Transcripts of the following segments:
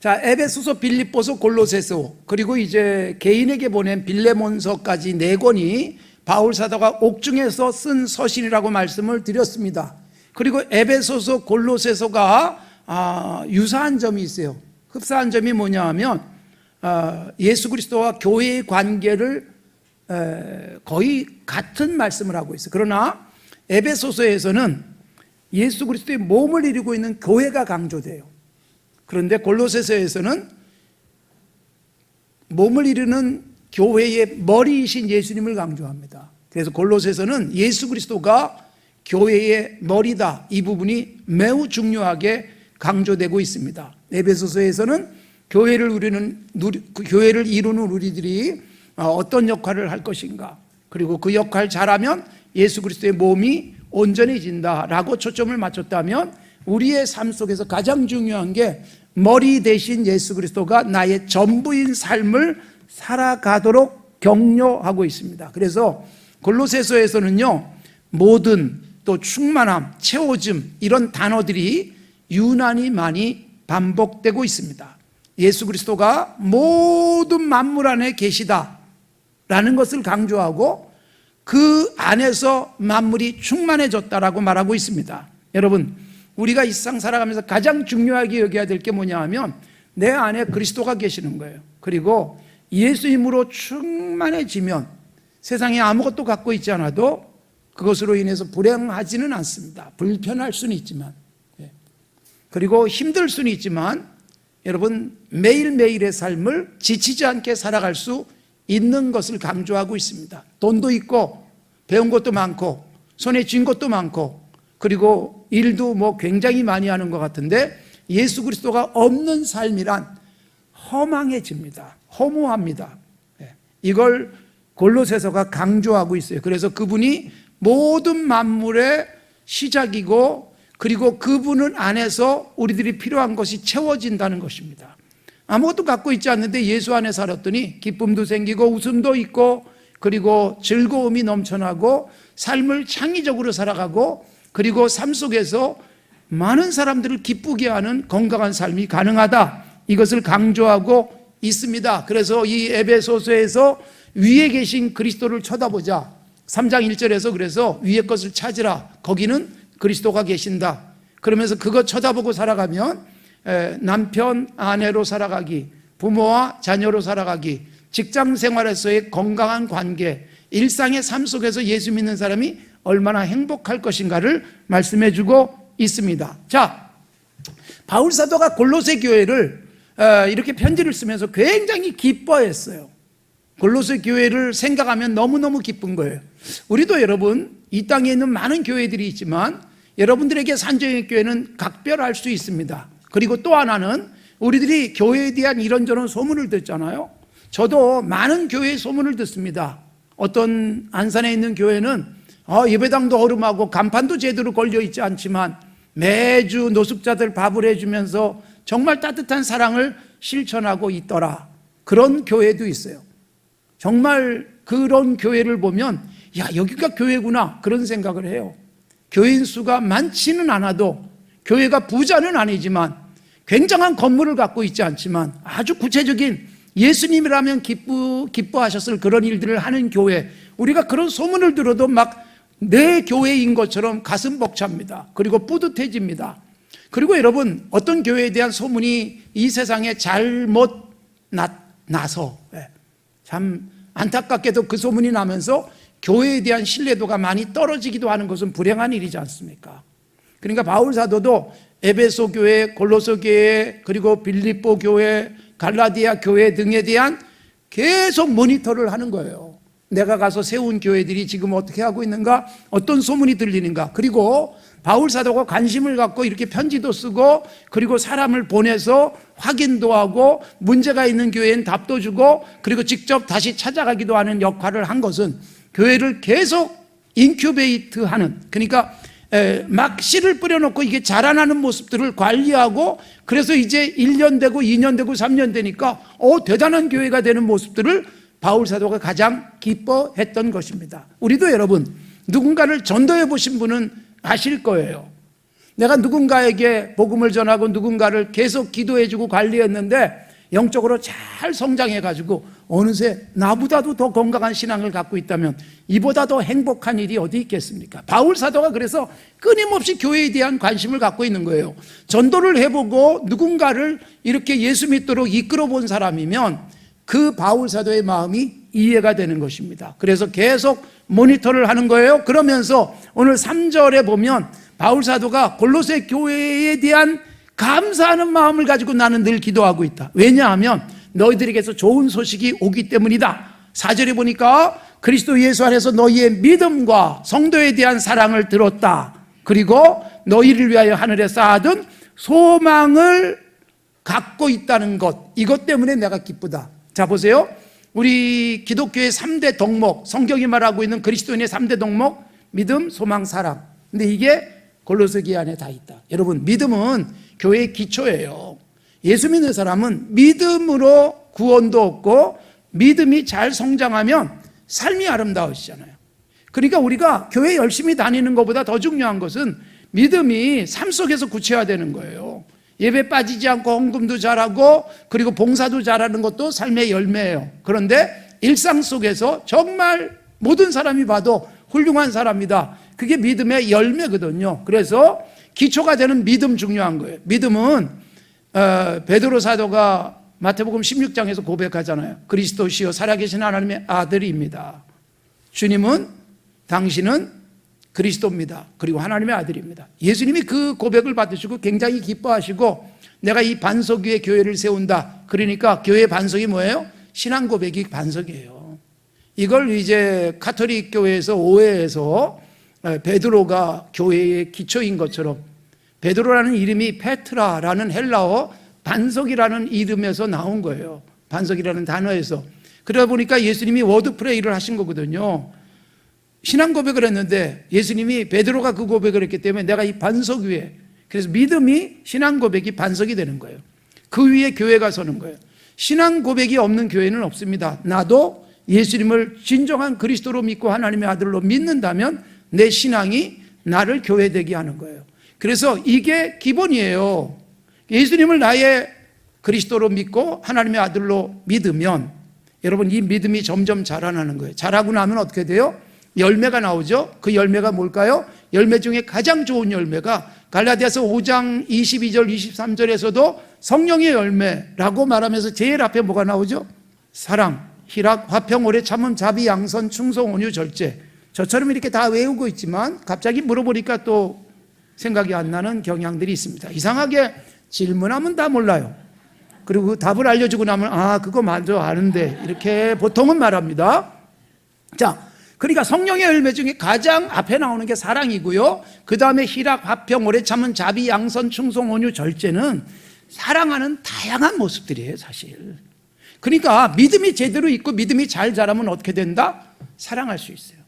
자, 에베소서, 빌립보서, 골로새서, 그리고 이제 개인에게 보낸 빌레몬서까지 4권이 바울 사도가 옥중에서 쓴 서신이라고 말씀을 드렸습니다. 그리고 에베소서, 골로새서가 유사한 점이 있어요. 흡사한 점이 뭐냐 하면 예수 그리스도와 교회의 관계를 거의 같은 말씀을 하고 있어요. 그러나 에베소서에서는 예수 그리스도의 몸을 이루고 있는 교회가 강조돼요. 그런데 골로새서에서는 몸을 이루는 교회의 머리이신 예수님을 강조합니다. 그래서 골로새서는 예수 그리스도가 교회의 머리다, 이 부분이 매우 중요하게 강조되고 있습니다. 에베소서에서는 교회를 이루는 우리들이 어떤 역할을 할 것인가, 그리고 그 역할 잘하면 예수 그리스도의 몸이 온전해진다라고 초점을 맞췄다면, 우리의 삶 속에서 가장 중요한 게 머리 대신 예수 그리스도가 나의 전부인 삶을 살아가도록 격려하고 있습니다. 그래서 골로새서에서는요, 모든, 또 충만함, 채워짐, 이런 단어들이 유난히 많이 반복되고 있습니다. 예수 그리스도가 모든 만물 안에 계시다라는 것을 강조하고 그 안에서 만물이 충만해졌다라고 말하고 있습니다. 여러분, 우리가 이 세상 살아가면서 가장 중요하게 여겨야 될 게 뭐냐 하면 내 안에 그리스도가 계시는 거예요. 그리고 예수 힘으로 충만해지면 세상에 아무것도 갖고 있지 않아도 그것으로 인해서 불행하지는 않습니다. 불편할 수는 있지만, 그리고 힘들 수는 있지만, 여러분, 매일매일의 삶을 지치지 않게 살아갈 수 있는 것을 강조하고 있습니다. 돈도 있고 배운 것도 많고 손에 쥔 것도 많고, 그리고 일도 굉장히 많이 하는 것 같은데 예수 그리스도가 없는 삶이란 허망해집니다. 허무합니다. 이걸 골로새서가 강조하고 있어요. 그래서 그분이 모든 만물의 시작이고, 그리고 그분은 안에서 우리들이 필요한 것이 채워진다는 것입니다. 아무것도 갖고 있지 않는데 예수 안에 살았더니 기쁨도 생기고 웃음도 있고, 그리고 즐거움이 넘쳐나고 삶을 창의적으로 살아가고, 그리고 삶 속에서 많은 사람들을 기쁘게 하는 건강한 삶이 가능하다, 이것을 강조하고 있습니다. 그래서 이 에베소서에서 위에 계신 그리스도를 쳐다보자, 3장 1절에서 그래서 위의 것을 찾으라, 거기는 그리스도가 계신다, 그러면서 그거 쳐다보고 살아가면 남편 아내로 살아가기, 부모와 자녀로 살아가기, 직장 생활에서의 건강한 관계, 일상의 삶 속에서 예수 믿는 사람이 얼마나 행복할 것인가를 말씀해 주고 있습니다. 자, 바울 사도가 골로새 교회를 이렇게 편지를 쓰면서 굉장히 기뻐했어요. 골로새 교회를 생각하면 너무너무 기쁜 거예요. 우리도 여러분, 이 땅에 있는 많은 교회들이 있지만 여러분들에게 산정의 교회는 각별할 수 있습니다. 그리고 또 하나는 우리들이 교회에 대한 이런저런 소문을 듣잖아요. 저도 많은 교회의 소문을 듣습니다. 어떤 안산에 있는 교회는 예배당도 허름하고 간판도 제대로 걸려있지 않지만 매주 노숙자들 밥을 해주면서 정말 따뜻한 사랑을 실천하고 있더라, 그런 교회도 있어요. 정말 그런 교회를 보면 야, 여기가 교회구나, 그런 생각을 해요. 교인 수가 많지는 않아도, 교회가 부자는 아니지만, 굉장한 건물을 갖고 있지 않지만 아주 구체적인 예수님이라면 기뻐하셨을 그런 일들을 하는 교회, 우리가 그런 소문을 들어도 막 내 교회인 것처럼 가슴 벅찹니다. 그리고 뿌듯해집니다. 그리고 여러분, 어떤 교회에 대한 소문이 이 세상에 잘못 나서 참 안타깝게도 그 소문이 나면서 교회에 대한 신뢰도가 많이 떨어지기도 하는 것은 불행한 일이지 않습니까? 그러니까 바울 사도도 에베소 교회, 골로새 교회, 그리고 빌립보 교회, 갈라디아 교회 등에 대한 계속 모니터를 하는 거예요. 내가 가서 세운 교회들이 지금 어떻게 하고 있는가, 어떤 소문이 들리는가. 그리고 바울 사도가 관심을 갖고 이렇게 편지도 쓰고, 그리고 사람을 보내서 확인도 하고, 문제가 있는 교회엔 답도 주고, 그리고 직접 다시 찾아가기도 하는 역할을 한 것은 교회를 계속 인큐베이트하는, 그러니까 막 씨를 뿌려놓고 이게 자라나는 모습들을 관리하고, 그래서 이제 1년 되고 2년 되고 3년 되니까 대단한 교회가 되는 모습들을 바울 사도가 가장 기뻐했던 것입니다. 우리도 여러분, 누군가를 전도해 보신 분은 아실 거예요. 내가 누군가에게 복음을 전하고 누군가를 계속 기도해주고 관리했는데 영적으로 잘 성장해가지고 어느새 나보다도 더 건강한 신앙을 갖고 있다면 이보다 더 행복한 일이 어디 있겠습니까? 바울 사도가 그래서 끊임없이 교회에 대한 관심을 갖고 있는 거예요. 전도를 해보고 누군가를 이렇게 예수 믿도록 이끌어 본 사람이면 그 바울 사도의 마음이 이해가 되는 것입니다. 그래서 계속 모니터를 하는 거예요. 그러면서 오늘 3절에 보면 바울 사도가 골로새 교회에 대한 감사하는 마음을 가지고 나는 늘 기도하고 있다. 왜냐하면 너희들에게서 좋은 소식이 오기 때문이다. 4절에 보니까 그리스도 예수 안에서 너희의 믿음과 성도에 대한 사랑을 들었다. 그리고 너희를 위하여 하늘에 쌓아둔 소망을 갖고 있다는 것, 이것 때문에 내가 기쁘다. 자, 보세요. 우리 기독교의 3대 덕목, 성경이 말하고 있는 그리스도인의 3대 덕목, 믿음, 소망, 사랑. 근데 이게 골로새기 안에 다 있다. 여러분, 믿음은 교회의 기초예요. 예수 믿는 사람은 믿음으로 구원도 얻고 믿음이 잘 성장하면 삶이 아름다워지잖아요. 그러니까 우리가 교회 열심히 다니는 것보다 더 중요한 것은 믿음이 삶 속에서 구체화되는 거예요. 예배 빠지지 않고 헌금도 잘하고 그리고 봉사도 잘하는 것도 삶의 열매예요. 그런데 일상 속에서 정말 모든 사람이 봐도 훌륭한 사람이다. 그게 믿음의 열매거든요. 그래서 기초가 되는 믿음 중요한 거예요. 믿음은 베드로 사도가 마태복음 16장에서 고백하잖아요. 그리스도시요 살아계신 하나님의 아들입니다. 주님은, 당신은 그리스도입니다. 그리고 하나님의 아들입니다. 예수님이 그 고백을 받으시고 굉장히 기뻐하시고 내가 이 반석 위에 교회를 세운다. 그러니까 교회의 반석이 뭐예요? 신앙 고백이 반석이에요. 이걸 이제 가톨릭 교회에서 오해해서 베드로가 교회의 기초인 것처럼, 베드로라는 이름이 페트라라는 헬라어 반석이라는 이름에서 나온 거예요. 반석이라는 단어에서. 그러다 보니까 예수님이 워드프레이를 하신 거거든요. 신앙 고백을 했는데 예수님이 베드로가 그 고백을 했기 때문에 내가 이 반석 위에, 그래서 믿음이 신앙 고백이 반석이 되는 거예요. 그 위에 교회가 서는 거예요. 신앙 고백이 없는 교회는 없습니다. 나도 예수님을 진정한 그리스도로 믿고 하나님의 아들로 믿는다면 내 신앙이 나를 교회되게 하는 거예요. 그래서 이게 기본이에요. 예수님을 나의 그리스도로 믿고 하나님의 아들로 믿으면 여러분 이 믿음이 점점 자라나는 거예요. 자라고 나면 어떻게 돼요? 열매가 나오죠. 그 열매가 뭘까요? 열매 중에 가장 좋은 열매가 갈라디아서 5장 22절 23절에서도 성령의 열매라고 말하면서 제일 앞에 뭐가 나오죠? 사랑, 희락, 화평, 오래 참음, 자비, 양선, 충성, 온유, 절제. 저처럼 이렇게 다 외우고 있지만 갑자기 물어보니까 또 생각이 안 나는 경향들이 있습니다. 이상하게 질문하면 다 몰라요. 그리고 그 답을 알려주고 나면 그거 맞아 아는데 이렇게 보통은 말합니다. 자, 그러니까 성령의 열매 중에 가장 앞에 나오는 게 사랑이고요. 그 다음에 희락, 화평, 오래 참은, 자비, 양선, 충성, 온유, 절제는 사랑하는 다양한 모습들이에요, 사실. 그러니까 믿음이 제대로 있고 믿음이 잘 자라면 어떻게 된다? 사랑할 수 있어요.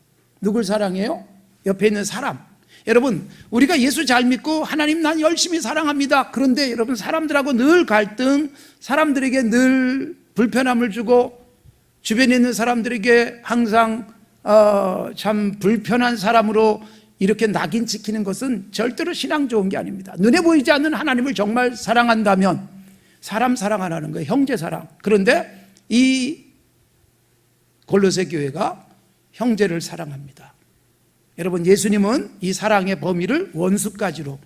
누굴 사랑해요? 옆에 있는 사람. 여러분, 우리가 예수 잘 믿고 하나님 난 열심히 사랑합니다. 그런데 여러분 사람들하고 늘 갈등, 사람들에게 늘 불편함을 주고 주변에 있는 사람들에게 항상 참 불편한 사람으로 이렇게 낙인 찍히는 것은 절대로 신앙 좋은 게 아닙니다. 눈에 보이지 않는 하나님을 정말 사랑한다면 사람 사랑하라는 거예요. 형제 사랑. 그런데 이 골로새 교회가 형제를 사랑합니다. 여러분, 예수님은 이 사랑의 범위를 원수까지로,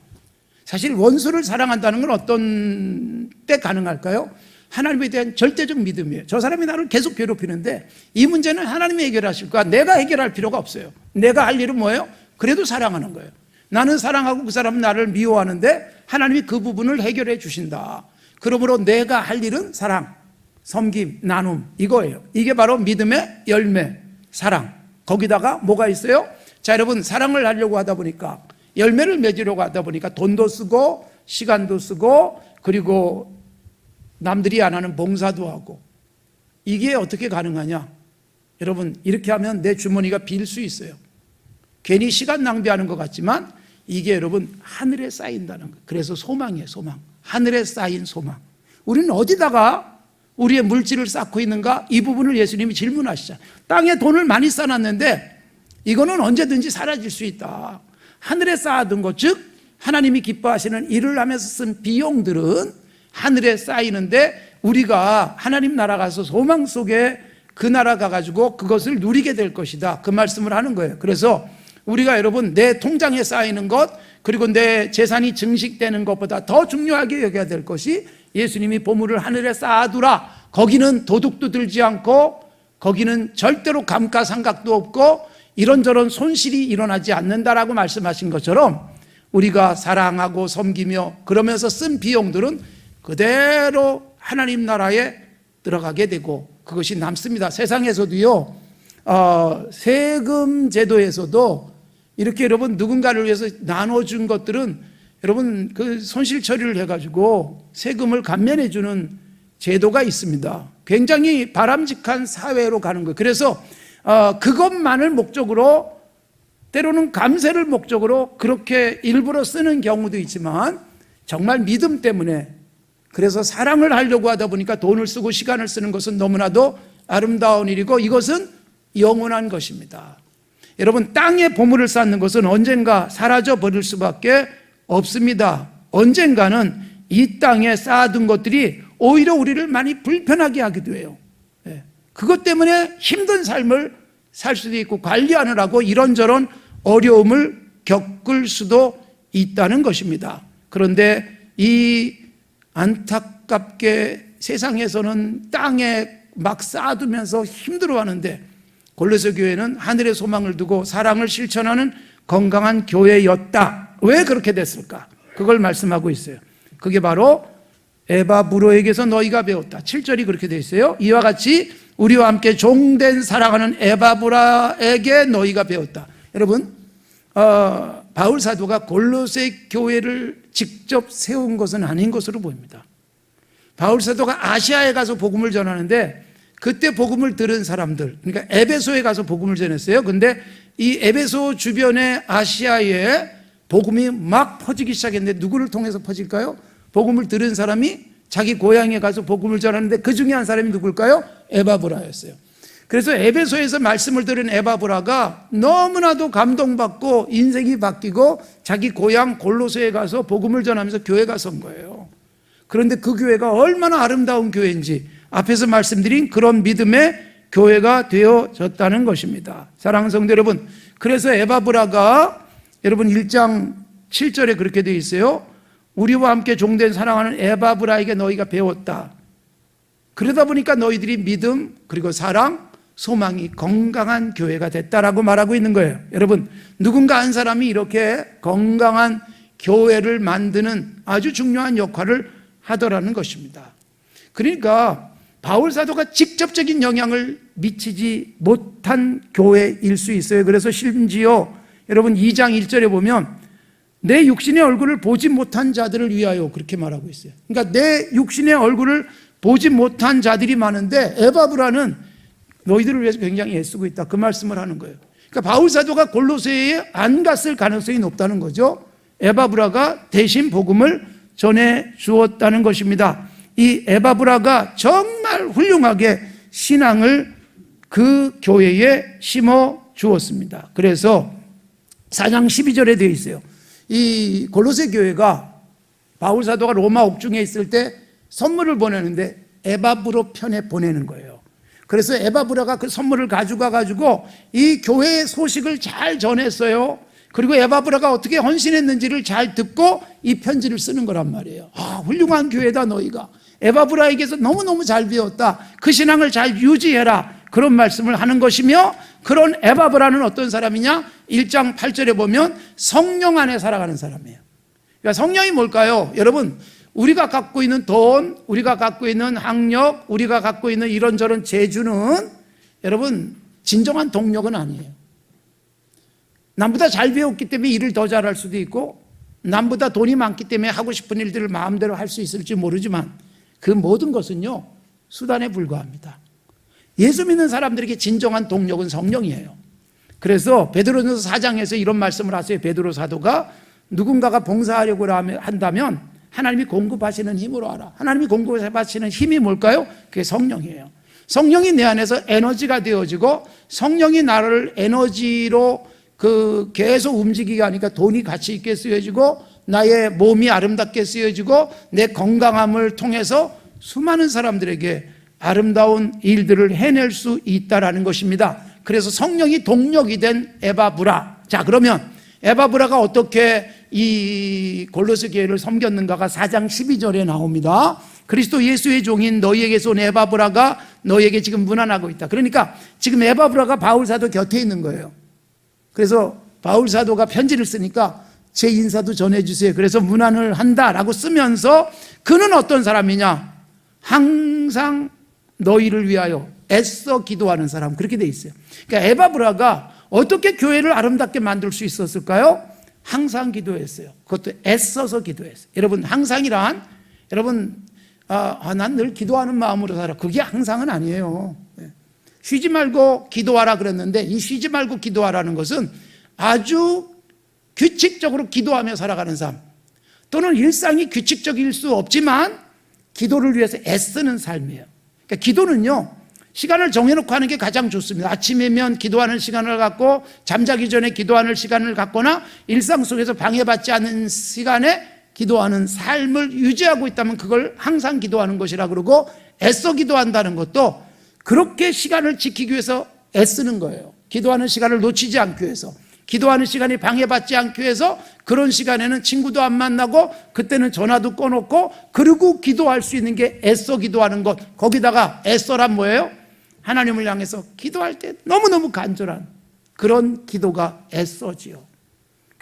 사실 원수를 사랑한다는 건 어떤 때 가능할까요? 하나님에 대한 절대적 믿음이에요. 저 사람이 나를 계속 괴롭히는데 이 문제는 하나님이 해결하실 거야. 내가 해결할 필요가 없어요. 내가 할 일은 뭐예요? 그래도 사랑하는 거예요. 나는 사랑하고 그 사람은 나를 미워하는데 하나님이 그 부분을 해결해 주신다. 그러므로 내가 할 일은 사랑, 섬김, 나눔, 이거예요. 이게 바로 믿음의 열매, 사랑. 거기다가 뭐가 있어요? 자, 여러분, 사랑을 하려고 하다 보니까, 열매를 맺으려고 하다 보니까 돈도 쓰고 시간도 쓰고 그리고 남들이 안 하는 봉사도 하고, 이게 어떻게 가능하냐? 여러분, 이렇게 하면 내 주머니가 빌 수 있어요. 괜히 시간 낭비하는 것 같지만 이게 여러분 하늘에 쌓인다는 거예요. 그래서 소망이에요, 소망. 하늘에 쌓인 소망. 우리는 어디다가 우리의 물질을 쌓고 있는가? 이 부분을 예수님이 질문하시잖아요. 땅에 돈을 많이 쌓아놨는데 이거는 언제든지 사라질 수 있다. 하늘에 쌓아둔 것, 즉 하나님이 기뻐하시는 일을 하면서 쓴 비용들은 하늘에 쌓이는데 우리가 하나님 나라 가서 소망 속에 그 나라 가가지고 그것을 누리게 될 것이다, 그 말씀을 하는 거예요. 그래서 우리가 여러분 내 통장에 쌓이는 것 그리고 내 재산이 증식되는 것보다 더 중요하게 여겨야 될 것이 예수님이 보물을 하늘에 쌓아두라, 거기는 도둑도 들지 않고 거기는 절대로 감가상각도 없고 이런저런 손실이 일어나지 않는다라고 말씀하신 것처럼 우리가 사랑하고 섬기며 그러면서 쓴 비용들은 그대로 하나님 나라에 들어가게 되고 그것이 남습니다. 세상에서도요, 세금 제도에서도 이렇게 여러분 누군가를 위해서 나눠준 것들은 여러분 그 손실 처리를 해가지고 세금을 감면해 주는 제도가 있습니다. 굉장히 바람직한 사회로 가는 거예요. 그래서 그것만을 목적으로 때로는 감세를 목적으로 그렇게 일부러 쓰는 경우도 있지만 정말 믿음 때문에 그래서 사랑을 하려고 하다 보니까 돈을 쓰고 시간을 쓰는 것은 너무나도 아름다운 일이고 이것은 영원한 것입니다. 여러분 땅에 보물을 쌓는 것은 언젠가 사라져 버릴 수밖에 없습니다. 언젠가는 이 땅에 쌓아둔 것들이 오히려 우리를 많이 불편하게 하기도 해요. 그것 때문에 힘든 삶을 살 수도 있고 관리하느라고 이런저런 어려움을 겪을 수도 있다는 것입니다. 그런데 이 안타깝게 세상에서는 땅에 막 쌓아두면서 힘들어하는데 골로새 교회는 하늘의 소망을 두고 사랑을 실천하는 건강한 교회였다. 왜 그렇게 됐을까? 그걸 말씀하고 있어요. 그게 바로 에바브로에게서 너희가 배웠다. 7절이 그렇게 되어 있어요. 이와 같이 우리와 함께 종된 사랑하는 에바브라에게 너희가 배웠다. 여러분, 바울 사도가 골로새 교회를 직접 세운 것은 아닌 것으로 보입니다. 바울 사도가 아시아에 가서 복음을 전하는데 그때 복음을 들은 사람들, 그러니까 에베소에 가서 복음을 전했어요. 근데 이 에베소 주변의 아시아에 복음이 막 퍼지기 시작했는데 누구를 통해서 퍼질까요? 복음을 들은 사람이 자기 고향에 가서 복음을 전하는데 그 중에 한 사람이 누굴까요? 에바브라였어요. 그래서 에베소에서 말씀을 들은 에바브라가 너무나도 감동받고 인생이 바뀌고 자기 고향 골로새에 가서 복음을 전하면서 교회가 선 거예요. 그런데 그 교회가 얼마나 아름다운 교회인지 앞에서 말씀드린 그런 믿음의 교회가 되어졌다는 것입니다. 사랑하는 성도 여러분, 그래서 에바브라가 여러분 1장 7절에 그렇게 되어 있어요. 우리와 함께 종된 사랑하는 에바브라에게 너희가 배웠다. 그러다 보니까 너희들이 믿음 그리고 사랑 소망이 건강한 교회가 됐다라고 말하고 있는 거예요. 여러분, 누군가 한 사람이 이렇게 건강한 교회를 만드는 아주 중요한 역할을 하더라는 것입니다. 그러니까 바울 사도가 직접적인 영향을 미치지 못한 교회일 수 있어요. 그래서 심지어 여러분 2장 1절에 보면 내 육신의 얼굴을 보지 못한 자들을 위하여 그렇게 말하고 있어요. 그러니까 내 육신의 얼굴을 보지 못한 자들이 많은데 에바브라는 너희들을 위해서 굉장히 애쓰고 있다, 그 말씀을 하는 거예요. 그러니까 바울 사도가 골로새에 안 갔을 가능성이 높다는 거죠. 에바브라가 대신 복음을 전해 주었다는 것입니다. 이 에바브라가 정말 훌륭하게 신앙을 그 교회에 심어 주었습니다. 그래서 4장 12절에 되어 있어요. 이 골로새 교회가 바울 사도가 로마 옥중에 있을 때 선물을 보내는데 에바브로 편에 보내는 거예요. 그래서 에바브라가 그 선물을 가져가 가지고 이 교회의 소식을 잘 전했어요. 그리고 에바브라가 어떻게 헌신했는지를 잘 듣고 이 편지를 쓰는 거란 말이에요. 아, 훌륭한 교회다 너희가. 에바브라에게서 너무너무 잘 배웠다. 그 신앙을 잘 유지해라. 그런 말씀을 하는 것이며, 그런 에바브라는 어떤 사람이냐? 1장 8절에 보면 성령 안에 살아가는 사람이에요. 그러니까 성령이 뭘까요? 여러분, 우리가 갖고 있는 돈, 우리가 갖고 있는 학력, 우리가 갖고 있는 이런저런 재주는 여러분 진정한 동력은 아니에요. 남보다 잘 배웠기 때문에 일을 더 잘할 수도 있고, 남보다 돈이 많기 때문에 하고 싶은 일들을 마음대로 할 수 있을지 모르지만 그 모든 것은요 수단에 불과합니다. 예수 믿는 사람들에게 진정한 동력은 성령이에요. 그래서 베드로전서 4장에서 이런 말씀을 하세요. 베드로 사도가 누군가가 봉사하려고 한다면 하나님이 공급하시는 힘으로 하라. 하나님이 공급하시는 힘이 뭘까요? 그게 성령이에요. 성령이 내 안에서 에너지가 되어지고, 성령이 나를 에너지로 계속 움직이게 하니까 돈이 가치 있게 쓰여지고, 나의 몸이 아름답게 쓰여지고 내 건강함을 통해서 수많은 사람들에게 아름다운 일들을 해낼 수 있다라는 것입니다. 그래서 성령이 동력이 된 에바브라. 자, 그러면 에바브라가 어떻게 이 골로새 교회를 섬겼는가가 4장 12절에 나옵니다. 그리스도 예수의 종인 너희에게서 온 에바브라가 너희에게 지금 문안하고 있다. 그러니까 지금 에바브라가 바울 사도 곁에 있는 거예요. 그래서 바울 사도가 편지를 쓰니까 제 인사도 전해주세요. 그래서 문안을 한다라고 쓰면서 그는 어떤 사람이냐? 항상 너희를 위하여 애써 기도하는 사람, 그렇게 돼 있어요. 그러니까 에바브라가 어떻게 교회를 아름답게 만들 수 있었을까요? 항상 기도했어요. 그것도 애써서 기도했어요. 여러분, 항상이란, 여러분, 난 늘 기도하는 마음으로 살아. 그게 항상은 아니에요. 쉬지 말고 기도하라 그랬는데, 이 쉬지 말고 기도하라는 것은 아주 규칙적으로 기도하며 살아가는 삶, 또는 일상이 규칙적일 수 없지만 기도를 위해서 애쓰는 삶이에요. 그러니까 기도는요, 시간을 정해놓고 하는 게 가장 좋습니다. 아침이면 기도하는 시간을 갖고, 잠자기 전에 기도하는 시간을 갖거나, 일상 속에서 방해받지 않는 시간에 기도하는 삶을 유지하고 있다면 그걸 항상 기도하는 것이라 그러고, 애써 기도한다는 것도 그렇게 시간을 지키기 위해서 애쓰는 거예요. 기도하는 시간을 놓치지 않기 위해서, 기도하는 시간이 방해받지 않기 위해서 그런 시간에는 친구도 안 만나고 그때는 전화도 꺼놓고, 그리고 기도할 수 있는 게 애써 기도하는 것. 거기다가 애써란 뭐예요? 하나님을 향해서 기도할 때 너무너무 간절한 그런 기도가 애써지요.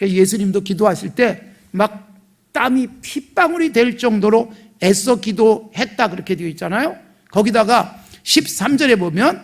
예수님도 기도하실 때 막 땀이 핏방울이 될 정도로 애써 기도했다, 그렇게 되어 있잖아요. 거기다가 13절에 보면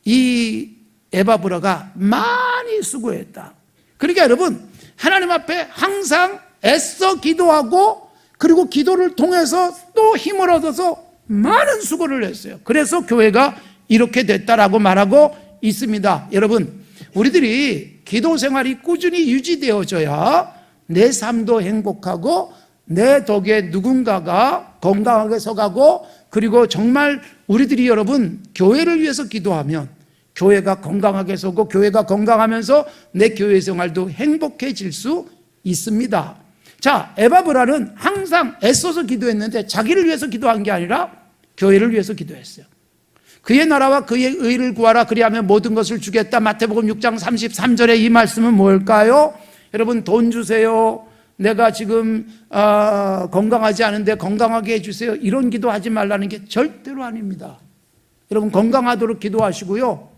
이 에바브라가 많이 수고했다. 그러니까 여러분, 하나님 앞에 항상 애써 기도하고, 그리고 기도를 통해서 또 힘을 얻어서 많은 수고를 했어요. 그래서 교회가 이렇게 됐다라고 말하고 있습니다. 여러분, 우리들이 기도 생활이 꾸준히 유지되어져야 내 삶도 행복하고 내 덕에 누군가가 건강하게 서가고, 그리고 정말 우리들이 여러분 교회를 위해서 기도하면 교회가 건강하게 서고, 교회가 건강하면서 내 교회 생활도 행복해질 수 있습니다. 자, 에바브라는 항상 애써서 기도했는데 자기를 위해서 기도한 게 아니라 교회를 위해서 기도했어요. 그의 나라와 그의 의를 구하라, 그리하면 모든 것을 주겠다. 마태복음 6장 33절에 이 말씀은 뭘까요? 여러분, 돈 주세요. 내가 지금 건강하지 않은데 건강하게 해주세요. 이런 기도하지 말라는 게 절대로 아닙니다. 여러분, 건강하도록 기도하시고요,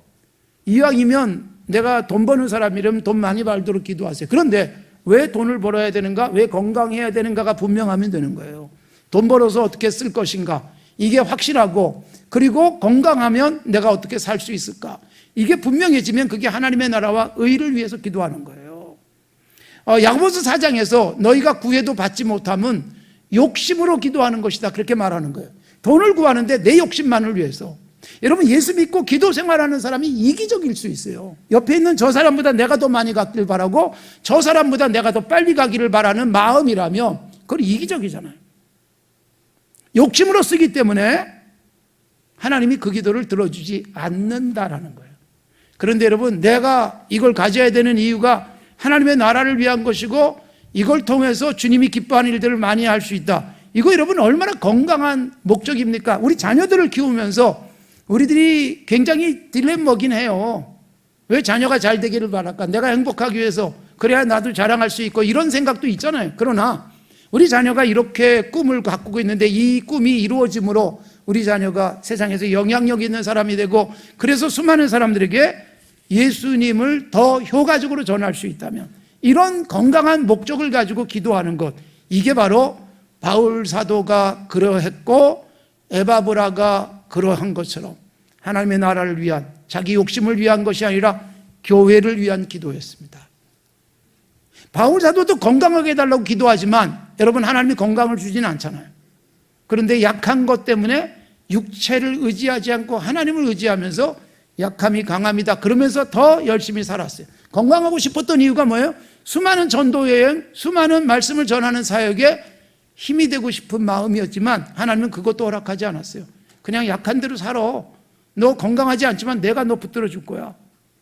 이왕이면 내가 돈 버는 사람이라면 돈 많이 벌도록 기도하세요. 그런데 왜 돈을 벌어야 되는가? 왜 건강해야 되는가가 분명하면 되는 거예요. 돈 벌어서 어떻게 쓸 것인가? 이게 확실하고, 그리고 건강하면 내가 어떻게 살 수 있을까? 이게 분명해지면 그게 하나님의 나라와 의를 위해서 기도하는 거예요. 야고보서 4장에서 너희가 구해도 받지 못하면 욕심으로 기도하는 것이다, 그렇게 말하는 거예요. 돈을 구하는데 내 욕심만을 위해서. 여러분, 예수 믿고 기도 생활하는 사람이 이기적일 수 있어요. 옆에 있는 저 사람보다 내가 더 많이 가기를 바라고, 저 사람보다 내가 더 빨리 가기를 바라는 마음이라면 그건 이기적이잖아요. 욕심으로 쓰기 때문에 하나님이 그 기도를 들어주지 않는다라는 거예요. 그런데 여러분, 내가 이걸 가져야 되는 이유가 하나님의 나라를 위한 것이고, 이걸 통해서 주님이 기뻐하는 일들을 많이 할 수 있다. 이거 여러분 얼마나 건강한 목적입니까? 우리 자녀들을 키우면서 우리들이 굉장히 딜레마긴 해요. 왜 자녀가 잘 되기를 바랄까? 내가 행복하기 위해서, 그래야 나도 자랑할 수 있고, 이런 생각도 있잖아요. 그러나 우리 자녀가 이렇게 꿈을 가꾸고 있는데 이 꿈이 이루어짐으로 우리 자녀가 세상에서 영향력 있는 사람이 되고, 그래서 수많은 사람들에게 예수님을 더 효과적으로 전할 수 있다면, 이런 건강한 목적을 가지고 기도하는 것, 이게 바로 바울 사도가 그러했고 에바브라가 그러한 것처럼 하나님의 나라를 위한, 자기 욕심을 위한 것이 아니라 교회를 위한 기도였습니다. 바울 사도도 건강하게 해달라고 기도하지만 여러분, 하나님이 건강을 주지는 않잖아요. 그런데 약한 것 때문에 육체를 의지하지 않고 하나님을 의지하면서 약함이 강함이다 그러면서 더 열심히 살았어요. 건강하고 싶었던 이유가 뭐예요? 수많은 전도여행, 수많은 말씀을 전하는 사역에 힘이 되고 싶은 마음이었지만 하나님은 그것도 허락하지 않았어요. 그냥 약한 대로 살아. 너 건강하지 않지만 내가 너 붙들어 줄 거야.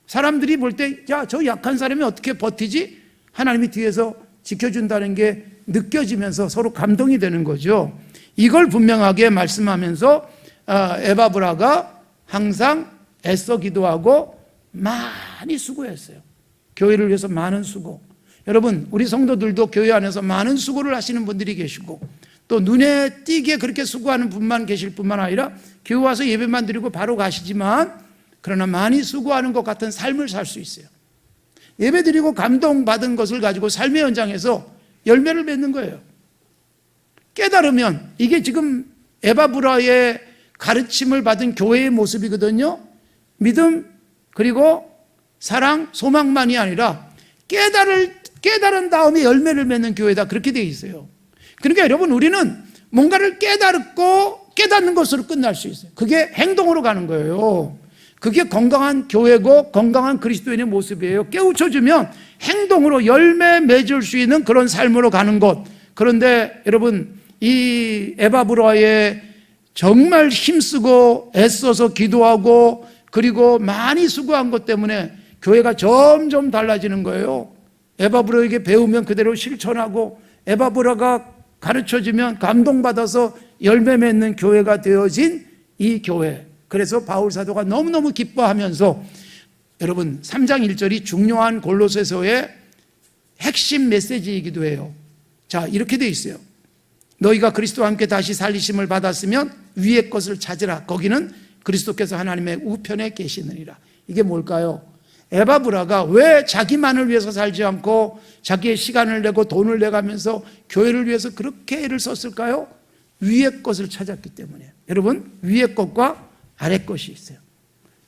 사람들이 볼 때, 야, 저 약한 사람이 어떻게 버티지? 하나님이 뒤에서 지켜준다는 게 느껴지면서 서로 감동이 되는 거죠. 이걸 분명하게 말씀하면서 에바브라가 항상 애써 기도하고 많이 수고했어요. 교회를 위해서 많은 수고. 여러분, 우리 성도들도 교회 안에서 많은 수고를 하시는 분들이 계시고, 또 눈에 띄게 그렇게 수고하는 분만 계실 뿐만 아니라 교회 와서 예배만 드리고 바로 가시지만, 그러나 많이 수고하는 것 같은 삶을 살 수 있어요. 예배 드리고 감동받은 것을 가지고 삶의 현장에서 열매를 맺는 거예요. 깨달으면 이게 지금 에바브라의 가르침을 받은 교회의 모습이거든요. 믿음, 그리고 사랑, 소망만이 아니라 깨달은 다음에 열매를 맺는 교회다, 그렇게 되어 있어요. 그러니까 여러분, 우리는 뭔가를 깨닫고 깨닫는 것으로 끝날 수 있어요. 그게 행동으로 가는 거예요. 그게 건강한 교회고 건강한 그리스도인의 모습이에요. 깨우쳐주면 행동으로 열매 맺을 수 있는 그런 삶으로 가는 것. 그런데 여러분, 이 에바브라의 정말 힘쓰고 애써서 기도하고 그리고 많이 수고한 것 때문에 교회가 점점 달라지는 거예요. 에바브라에게 배우면 그대로 실천하고, 에바브라가 가르쳐주면 감동받아서 열매 맺는 교회가 되어진 이 교회. 그래서 바울 사도가 너무너무 기뻐하면서, 여러분 3장 1절이 중요한 골로새서의 핵심 메시지이기도 해요. 자, 이렇게 돼 있어요. 너희가 그리스도와 함께 다시 살리심을 받았으면 위의 것을 찾으라. 거기는 그리스도께서 하나님의 우편에 계시느니라. 이게 뭘까요? 에바브라가 왜 자기만을 위해서 살지 않고 자기의 시간을 내고 돈을 내가면서 교회를 위해서 그렇게 애를 썼을까요? 위의 것을 찾았기 때문에. 여러분, 위의 것과 아래 것이 있어요.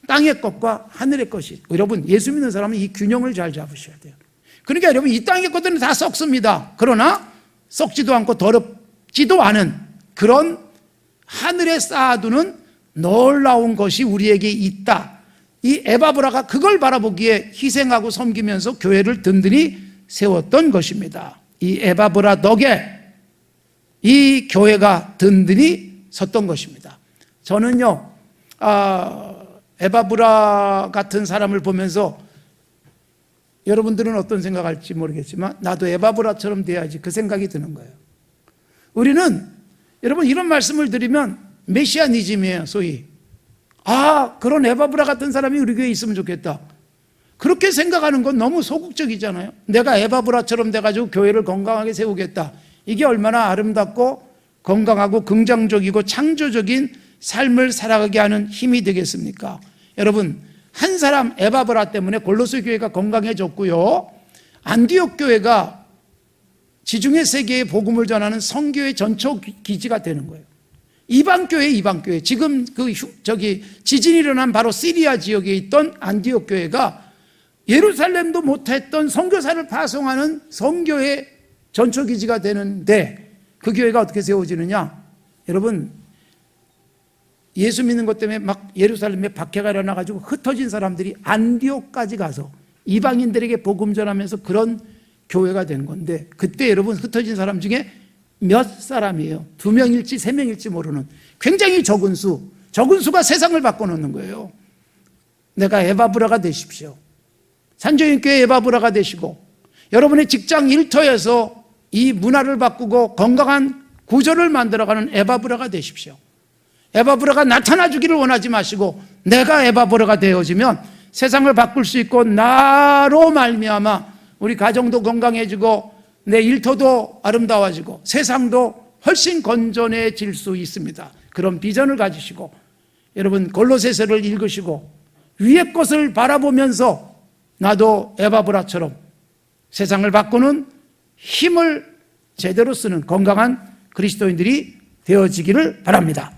땅의 것과 하늘의 것이 있어요. 여러분, 예수 믿는 사람은 이 균형을 잘 잡으셔야 돼요. 그러니까 여러분, 이 땅의 것들은 다 썩습니다. 그러나 썩지도 않고 더럽지도 않은 그런 하늘에 쌓아두는 놀라운 것이 우리에게 있다. 이 에바브라가 그걸 바라보기에 희생하고 섬기면서 교회를 든든히 세웠던 것입니다. 이 에바브라 덕에 이 교회가 든든히 섰던 것입니다. 저는요, 에바브라 같은 사람을 보면서 여러분들은 어떤 생각할지 모르겠지만 나도 에바브라처럼 돼야지, 그 생각이 드는 거예요. 우리는 여러분 이런 말씀을 드리면 메시아니즘이에요, 소위. 그런 에바브라 같은 사람이 우리 교회에 있으면 좋겠다. 그렇게 생각하는 건 너무 소극적이잖아요. 내가 에바브라처럼 돼가지고 교회를 건강하게 세우겠다. 이게 얼마나 아름답고 건강하고 긍정적이고 창조적인 삶을 살아가게 하는 힘이 되겠습니까? 여러분, 한 사람 에바브라 때문에 골로새 교회가 건강해졌고요, 안디옥 교회가 지중해 세계에 복음을 전하는 선교의 전초 기지가 되는 거예요. 이방교회. 지금 지진이 일어난 바로 시리아 지역에 있던 안디옥 교회가 예루살렘도 못했던 선교사를 파송하는 선교의 전초 기지가 되는데, 그 교회가 어떻게 세워지느냐? 여러분, 예수 믿는 것 때문에 막 예루살렘에 박해가 일어나가지고 흩어진 사람들이 안디옥까지 가서 이방인들에게 복음 전하면서 그런 교회가 된 건데, 그때 여러분 흩어진 사람 중에 몇 사람이에요? 2명일지 3명일지 모르는 굉장히 적은 수가 세상을 바꿔놓는 거예요. 내가 에바브라가 되십시오. 산조인교회 에바브라가 되시고, 여러분의 직장 일터에서 이 문화를 바꾸고 건강한 구조를 만들어가는 에바브라가 되십시오. 에바브라가 나타나 주기를 원하지 마시고, 내가 에바브라가 되어지면 세상을 바꿀 수 있고, 나로 말미암아 우리 가정도 건강해지고 내 일터도 아름다워지고 세상도 훨씬 건전해질 수 있습니다. 그런 비전을 가지시고, 여러분 골로새서를 읽으시고 위의 것을 바라보면서 나도 에바브라처럼 세상을 바꾸는 힘을 제대로 쓰는 건강한 그리스도인들이 되어지기를 바랍니다.